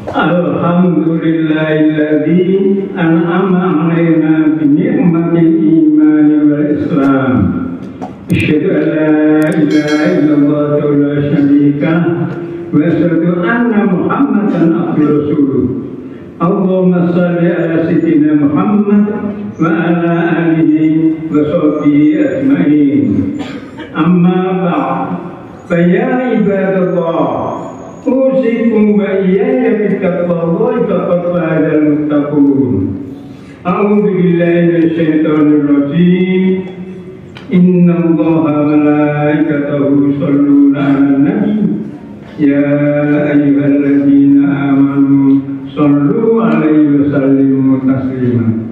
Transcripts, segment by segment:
Alhamdulillahilladzi an'ama 'alaina bi ni'matil iman wal islam. Asyhadu an la ilaha illallah wa la syarika wa asyhadu anna Muhammadan abduhu rasuluh. Allahumma shalli ala sayyidina Muhammad wa ala alihi wa sahbihi ajma'in. Amma ba'd. Fa ya ibadallah, usikum wa iyaya bittaqwallahi faqad fazal muttaqun. A'udzu billahi minasyaitonir rajim. Innallaha wa malaikatahu yusholluna 'alan nabi. Ya ayyuhalladzina amanu shallu 'alaihi wa sallimu taslima.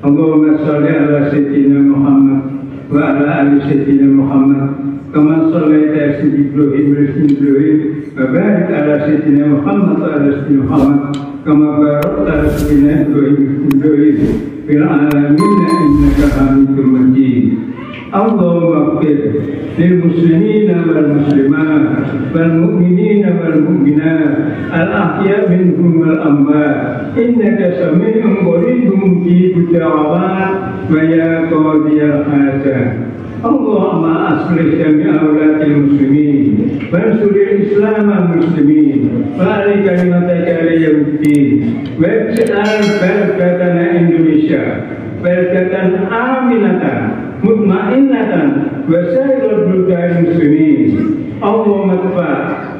Allahumma shalli ala sayyidina Muhammad wa ala ali sayyidina Muhammad kama shallaita ala sayyidina Ibrahim wa Ibrahim wa barik ala sayyidina Muhammad wa ala sayyidina Muhammad kama barakta ala sayyidina Ibrahim wa Ibrahim fil alamin innaka Hamidum Majid. Allahumma ighfir lil muslimina wal muslimat wal mu'minina wal mu'minat al ahya minhum wal amwat innaka sami'un qaribun mujibud da'awat wa ya qadiyal hajat. Allahumma aslih jami'a awlatil muslimin wansuril islam al muslimin wa ali kalimataka al-yawmiddin wa ij'al baladana Indonesia baladatan aminatan mutmainnatan wa sairul buldan muslimin. Allahumma tfa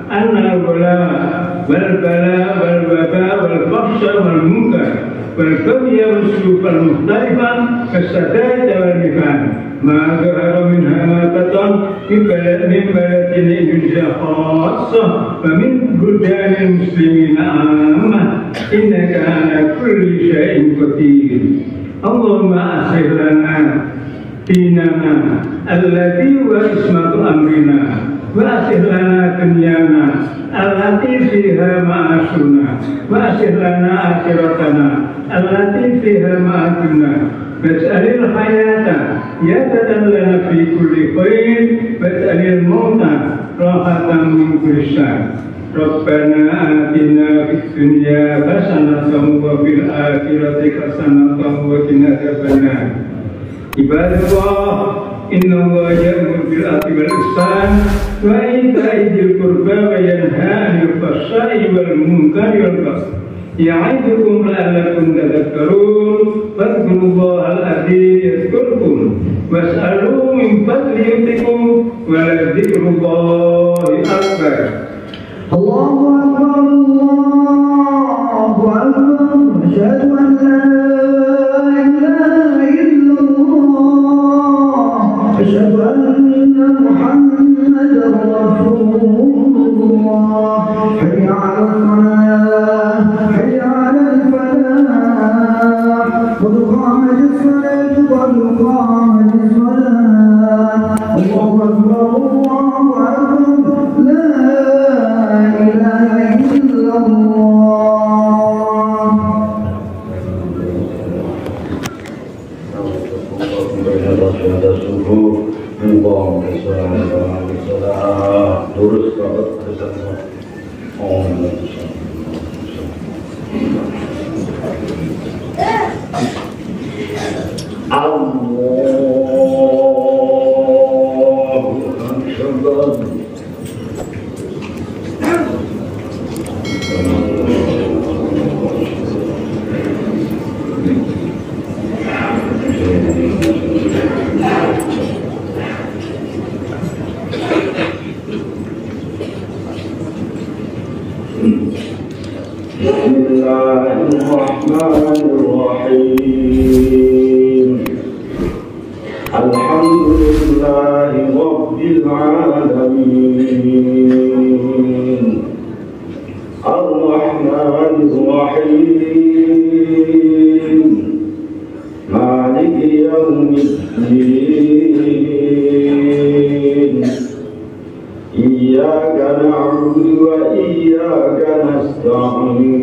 anna al-bala wal bala wal waba wal fahsya wal munkar wal baghy wal suluuk al mukhtalifa kasadad wal nifaq ma dhahara minha ma batan min baladin Indonesia khassah wa min buldanil muslimin ammah innaka ala kulli syai'in qadir. Allahumma aslih lana dinana alladhi wa ismatu amrina wa aslih lana dunyana allati fiha ma'asuna wa aslih lana akhiratana allati fiha ma'aduna waj'alil hayata yadatan lana fi kulli khair waj'alil mauta rahatan min kulli syarr. Rabbana atina fid dunya hasanatan wa fil akhirati hasanatan wa qina adzabannar. Ibadallah, innallaha ya'muru bil 'adli wal ihsan wa ita'i dzil qurba wa yanha 'anil fahsya'i wal munkari wal baghi. Ya'idukum la'allakum tadhakkarun. Fadhkurullaha al-'azim yadhkurkum was'aluhu min fadlihi yu'tikum wa la dzikrullahi akbar. Allahu akbar, Allahu akbar, asyhadu an la ilaha illallah, asyhadu anna Muhammadar Rasulullah. Hayya 'alas salah, hayya 'alal falah, qad qamatis salatu, qad qamatis salah. Allahu akbar, Allahu akbar, la ilaha illallah. Pada subuh Allahumma sholli ala sayyidina terus banget bersama Bismillahirrahmanirrahim. Alhamdulillahi rabbil alamin. Ar-Rahmanir Rahim. Maliki yaumiddin. Iyyaka na'budu wa iyyaka nasta'in.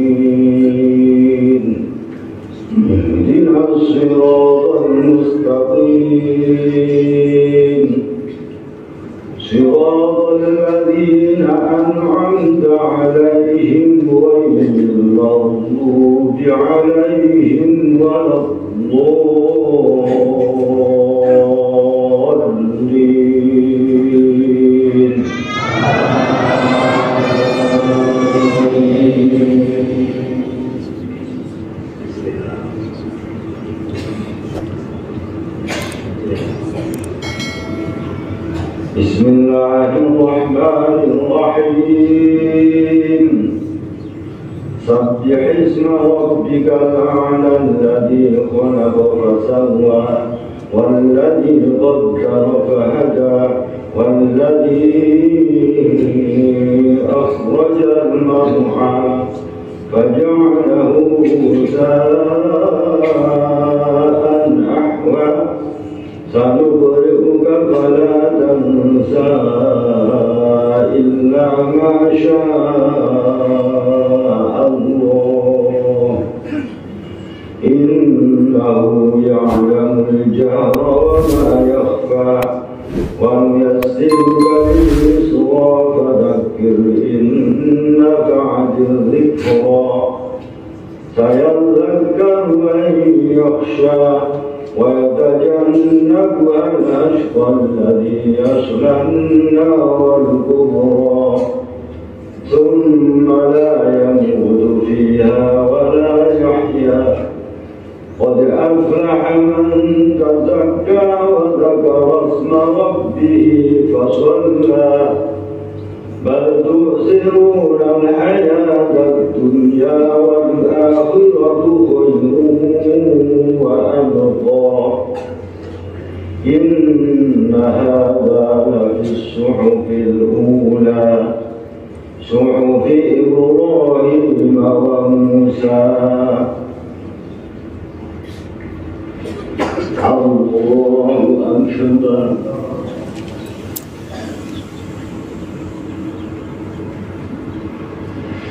Ihdinas siratal mustaqim. Siratal ladzina an'amta 'alaihim ghairil عليهم ولا الضالين. بسم الله الرحمن الرحيم. سبح اسم ربك الأعلى الذي خلق فسوى والذي قدر فهدى والذي أخرج المرعى فجعله غثاء أحوى سنقرئك فلا تنسى إلا ما شاء الله إنه يعلم الجهر وما يخفى ونيسرك لليسرى فذكر إن نفعت الذكرى سيذكر من يخشى ويتجنبها الأشقى الذي يصلى النار الكبرى ثم لا يموت فيها ولا يحيا قد أفلح من تزكى وذكر اسم ربه فصلى بل تؤثرون الحياة الدنيا والآخرة خير وأبقى إن هذا لفي الصحف الأولى صحف إبراهيم وموسى. الله أكبر.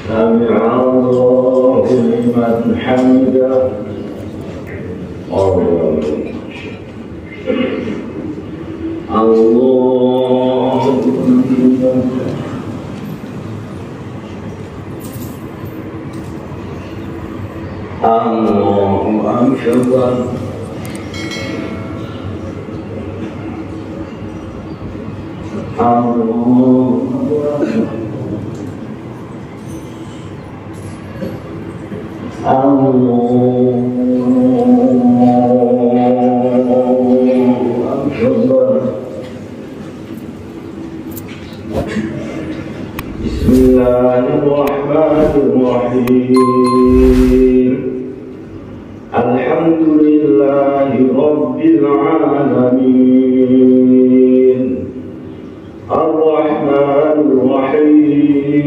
سمع الله لمن حمده. الله أكبر. بسم الله الرحمن الرحيم. الحمد لله رب العالمين الرحمن الرحيم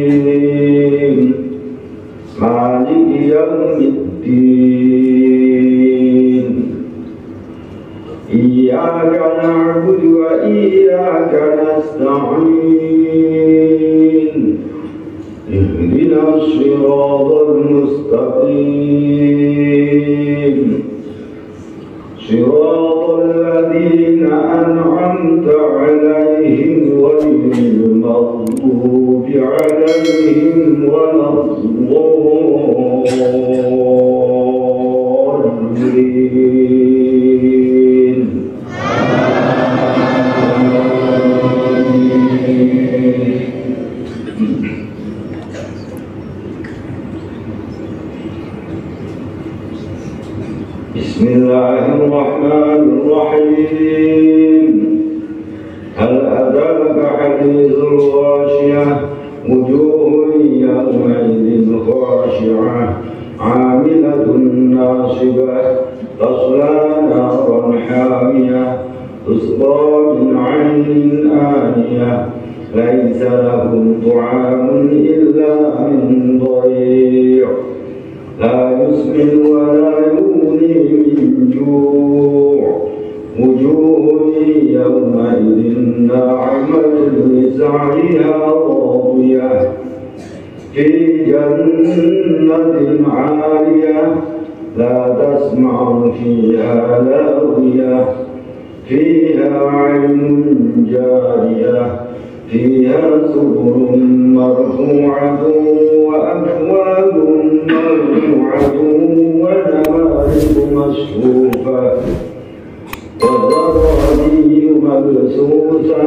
مالك يوم الدين إياك نعبد وإياك نستعين اهدنا الصراط المستقيم صراط الذين أنعمت عليهم غير المغضوب عليهم ولا الضالين. بسم الله الرحمن الرحيم. هل أتاك حديث الغاشية وجوه يومئذ خاشعة عاملة ناصبة تصلى نارا حامية تسقى من عين آنية ليس لهم طعام إلا من ضريع لا يسمن ولا يغني من جوع وجوه يومئذ ناعمة لسعيها راضية في جنة عالية لا تسمع فيها لاغية فيها عين جارية فيها سرر مرفوعة وأكواب موضوعة جمعة ونمارق مصفوفة وزرابي مبثوثة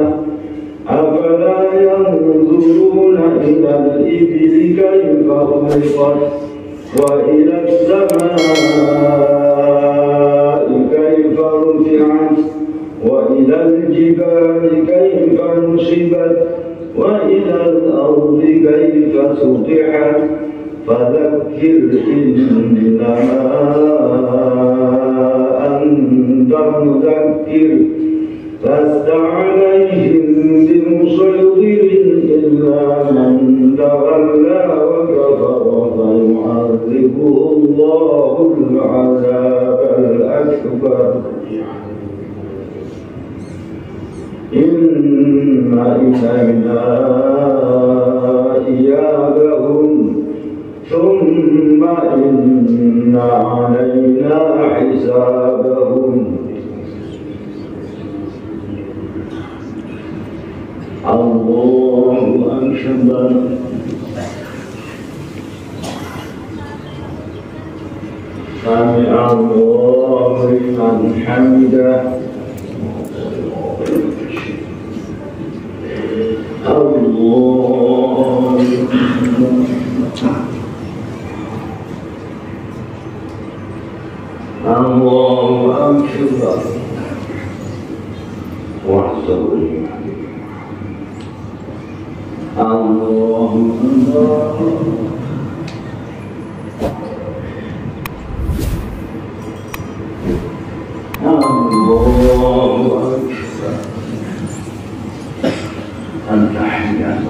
أفلا ينظرون إلى الإبل كيف خلقت وإلى السماء كيف رفعت وإلى الجبال كيف نصبت وإلى الأرض كيف سطحت فذكر إنما أنت مذكر لست عليهم بمسيطر إلا من تولى وكفر فيعذبه الله العذاب الأكبر إن إلينا إيابهم ثم إن علينا حسابهم الله أكبر سمع الله لمن حمده الله أكبر وحده الله أكبر أنت حياة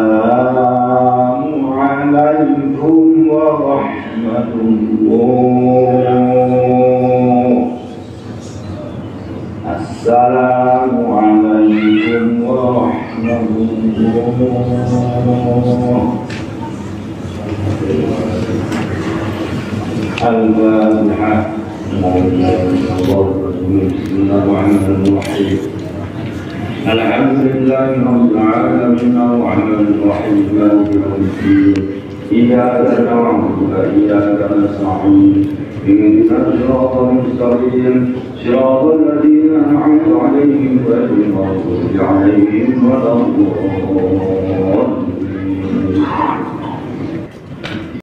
السلام عليكم ورحمة الله. السلام عليكم ورحمة الله. الفاتحة. بسم الله الرحمن الرحيم. الحمد لله رب العالمين الرحمن الرحيم مالك يوم الدين إياك نعبد وإياك نستعين اهدنا الصراط المستقيم صراط الذين أنعمت عليهم غير المغضوب عليهم ولا الضالين